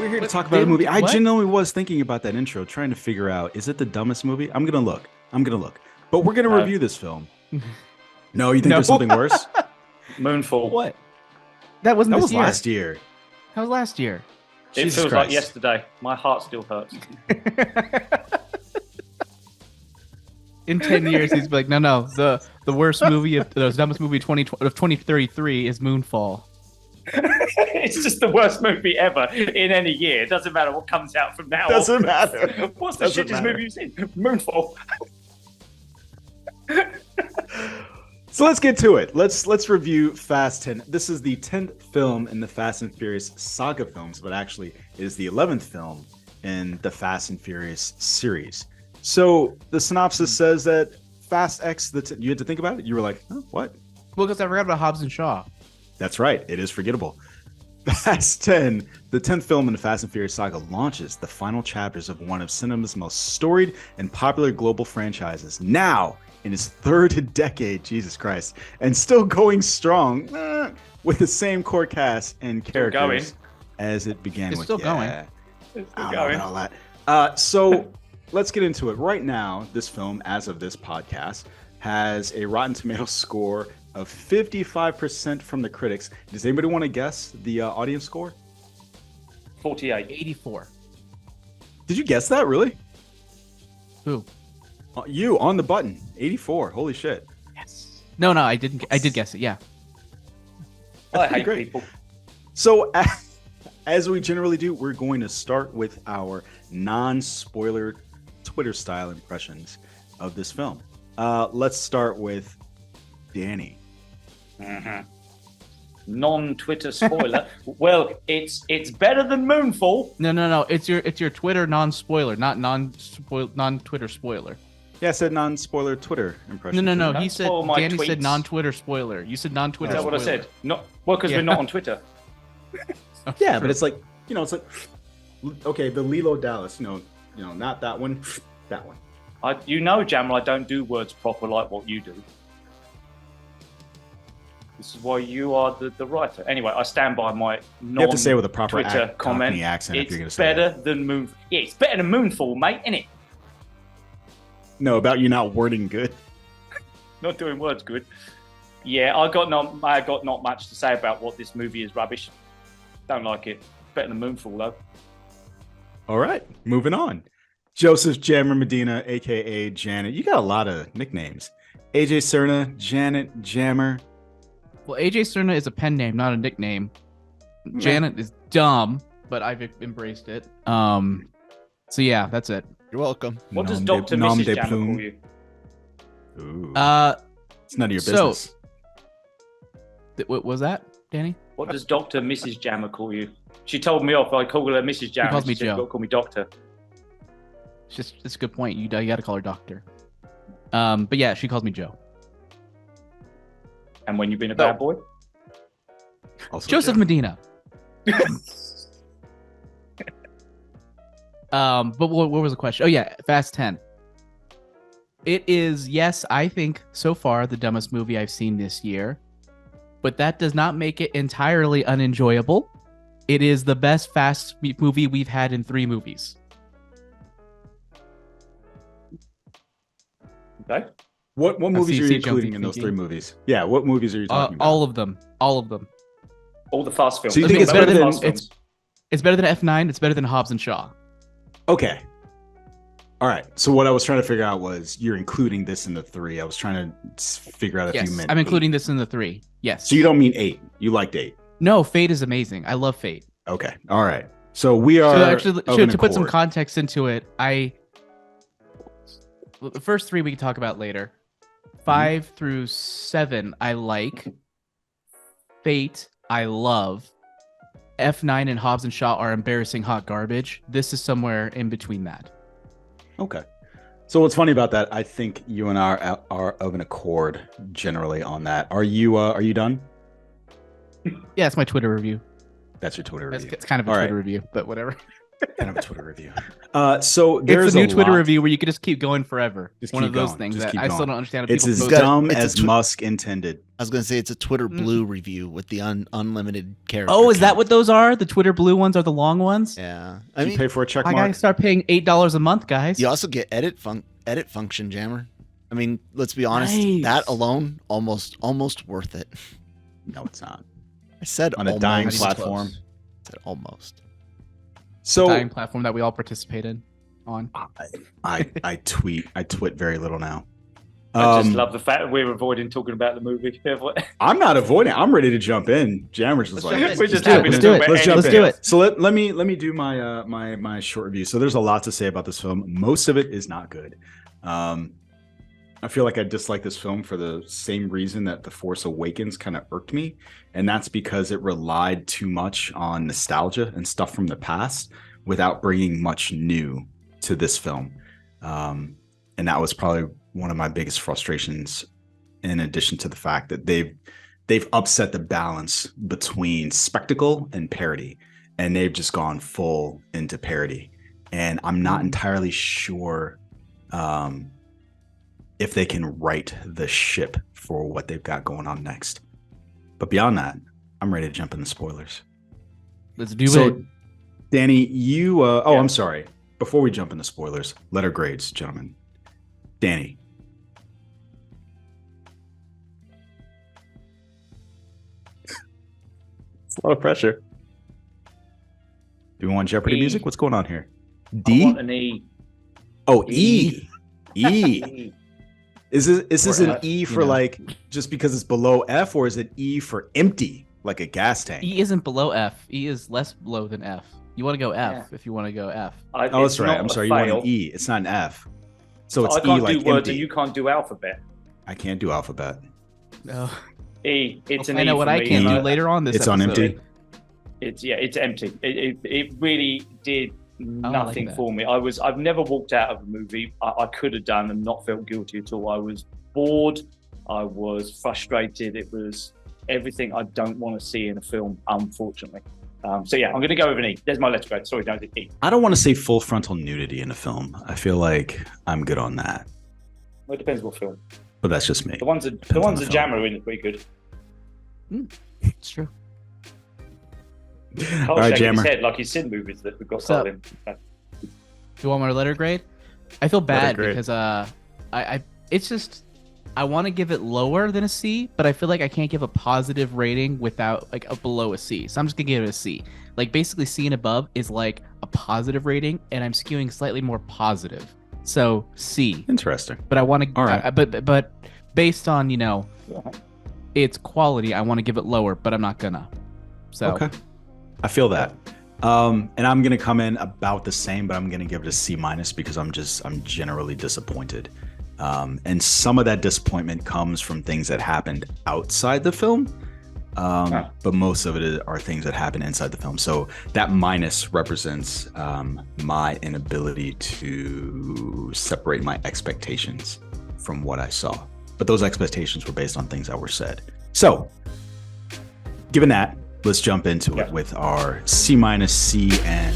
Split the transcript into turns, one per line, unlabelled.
We're here to talk about a movie. I genuinely was thinking about that intro, trying to figure out, is it the dumbest movie? I'm gonna look. But we're gonna review this film. No, you think there's something worse?
Moonfall.
What? That wasn't
That
this
was
year.
last year.
That was last year.
It
Jesus
feels
Christ.
like yesterday. My heart still hurts.
In 10 years, he's like, no. The worst movie of the dumbest movie of 2033 is Moonfall.
It's just the worst movie ever in any year. It doesn't matter what comes out from now.
Doesn't matter.
What's the shittest movie you've seen? Moonfall.
So let's get to it. Let's review Fast 10. This is the 10th film in the Fast and Furious saga films, but actually it is the 11th film in the Fast and Furious series. So the synopsis says that Fast X, you had to think about it? You were like, huh, what?
Well, because I forgot about Hobbs and Shaw.
That's right. It is forgettable. Fast 10, the 10th film in the Fast and Furious saga, launches the final chapters of one of cinema's most storied and popular global franchises. Now, in its third decade, Jesus Christ, and still going strong with the same core cast and characters as it began with.
Still going.
It's still going.
All that. So let's get into it. Right now, this film, as of this podcast, has a Rotten Tomatoes score of 55% from the critics. Does anybody want to guess the audience score?
48.
84.
Did you guess that, really?
Who?
You, on the button. 84. Holy shit.
Yes. No, I didn't. I did guess it, yeah.
I hate people.
So, as we generally do, we're going to start with our non-spoiler Twitter-style impressions of this film. Let's start with Danny.
Mm-hmm. Non-Twitter spoiler. Well, it's better than Moonfall.
No. It's your Twitter non-spoiler, not non-Twitter spoiler.
Yeah, I said non-spoiler Twitter impression.
No.
Don't
He said
spoil my
Danny said
tweets.
non-Twitter spoiler. You said non-Twitter.
Is that
spoiler.
what I said? Not well, because we're not on Twitter.
Yeah, but it's like, it's like, okay, the Lilo Dallas, not that one, that one.
Jamal, I don't do words proper like what you do. This is why you are the writer. Anyway, I stand by my
You have to say it with a proper
Twitter comment.
Cockney accent if
It's
you're going to say
better
that.
than Moon. Yeah, it's better than Moonfall, mate, isn't it?
No, about you not wording good.
Not doing words good. Yeah, I got not much to say about what this movie is rubbish. Don't like it. Better than Moonfall though.
All right, moving on. Joseph Jammer Medina, aka Janet. You got a lot of nicknames. AJ Cerna, Janet, Jammer.
Well, AJ Cerna is a pen name, not a nickname. Janet is dumb, but I've embraced it. So yeah, that's it.
You're welcome.
What does
Nom
Dr.
de- nom
Mrs.
de
Jammer
plume.
call you?
Ooh,
Uh,
it's none of your
so-
business.
what was that, Danny?
What does Dr. Mrs. Jammer call you? She told me off. I called her Mrs. Jammer.
calls me
She said,
Joe.
"You got to call me Doctor."
It's a good point. You got to call her Doctor. But yeah, she calls me Joe.
And when you've been a bad boy?
Also
Joseph
Joe.
Medina. But what was the question? Oh yeah, Fast 10. It is, yes, I think so far the dumbest movie I've seen this year, but that does not make it entirely unenjoyable. It is the best Fast movie we've had in 3 movies.
Okay.
What movies
see-
are
see
you
Joe
including in those
thinking.
3 movies? Yeah, what movies are you talking about?
All of them. All of them.
All the fast films.
So you
I
think
mean,
it's better than-
Fast films.
It's better than F9. It's better than Hobbs and Shaw.
Okay. All right. So what I was trying to figure out was you're including this in the 3. I was trying to figure out if
Yes,
you meant
I'm
8.
including this in the 3. Yes.
So you don't mean 8. You liked 8.
No, Fate is amazing. I love Fate.
Okay. All right. So we are
So actually,
of an
to put some
accord.
context into it, the first 3 we can talk about later. 5 through 7, I like. Fate, I love. F9 and Hobbs and Shaw are embarrassing hot garbage. This is somewhere in between that.
Okay. So what's funny about that? I think you and I are of an accord generally on that. Are you done?
Yeah, it's my Twitter review.
That's your Twitter review.
It's kind of a
All
Twitter
right.
review, but whatever.
kind of a Twitter review. So there's
It's a new Twitter
lot-
review where you could just keep going forever.
Just
One
keep
of those
going.
things
Just
that
keep
I still
going.
don't understand. How
It's
people
as
post-
dumb
it's a
as Musk intended.
I was gonna say it's a Twitter Blue review with the unlimited character.
Oh, is that
count.
what those are? The Twitter blue ones are the long ones.
Yeah,
Did you pay for a check
I
mark?
gotta start paying $8 a month, guys.
you also get edit function, Jammer. I mean, let's be honest.
Nice.
That alone, almost worth it.
No, it's not.
I said
On a
almost.
dying
Not even
platform.
close.
I said almost.
So
Dying platform that we all participated on.
I twit very little now.
I just love the fact that we're avoiding talking about the movie.
I'm not avoiding. I'm ready to jump in. Jammer's just
Let's
like,
jump in.
We're just
do it.
happy to
Let's do
talk
it.
about
Let's jump
Let's
anything
do
else.
it.
So let me do my my short review. So there's a lot to say about this film. Most of it is not good. I feel like I dislike this film for the same reason that The Force Awakens kind of irked me, and that's because it relied too much on nostalgia and stuff from the past without bringing much new to this film. And that was probably one of my biggest frustrations, in addition to the fact that they've upset the balance between spectacle and parody, and they've just gone full into parody. And I'm not entirely sure if they can right the ship for what they've got going on next. But beyond that, I'm ready to jump in the spoilers.
Let's do
So,
it.
Danny, you
Yeah.
I'm sorry. Before we jump into spoilers, letter grades, gentlemen. Danny. It's a lot of pressure. Do we want Jeopardy
E.
music? What's going on here?
I
D?
want an E.
Oh, E. E. Is this
Or
an
F,
E
you
for
know.
like just because it's below F, or is it E for empty, like a gas tank?
E isn't below F. E is less low than F. You want to go F if you want to go F.
Oh,
It's
that's right.
not
I'm
a
sorry. You want
fail.
an E. It's not an F. So it's
I
E
can't
like
do words
empty.
and you can't do alphabet.
I can't do alphabet.
No.
E. It's an
I
E
know what
for
I
me.
can
E.
do later on this
It's on
episode.
empty.
It's empty. It really did
like
nothing
that.
for me. I've never walked out of a movie. I could have done and not felt guilty at all. I was bored. I was frustrated. It was everything I don't want to see in a film, unfortunately. So yeah, I'm going to go with an E. There's my let's go. Sorry, don't E.
I don't want to say full frontal nudity in a film. I feel like I'm good on that,
Well, it depends what film.
but that's just me.
The ones that
on the film.
Jammer in are pretty good.
It's true.
Carl
All right,
shaking
Jammer.
his head like he's seen movies that we've got
What's up?
Carl in.
Do you want my letter grade? I feel bad
grade.
because I it's just I want to give it lower than a C, but I feel like I can't give a positive rating without like a below a C. So I'm just gonna give it a C. Like basically C and above is like a positive rating, and I'm skewing slightly more positive. So C.
Interesting.
But I want to.
All right.
But based on
Yeah.
its quality, I want to give it lower, but I'm not gonna. So
Okay. I feel that. And I'm gonna come in about the same, but I'm gonna give it a C minus because I'm generally disappointed. And some of that disappointment comes from things that happened outside the film. But most of it are things that happen inside the film. So that minus represents my inability to separate my expectations from what I saw. But those expectations were based on things that were said. So, given that, let's jump into it with our C minus, C, and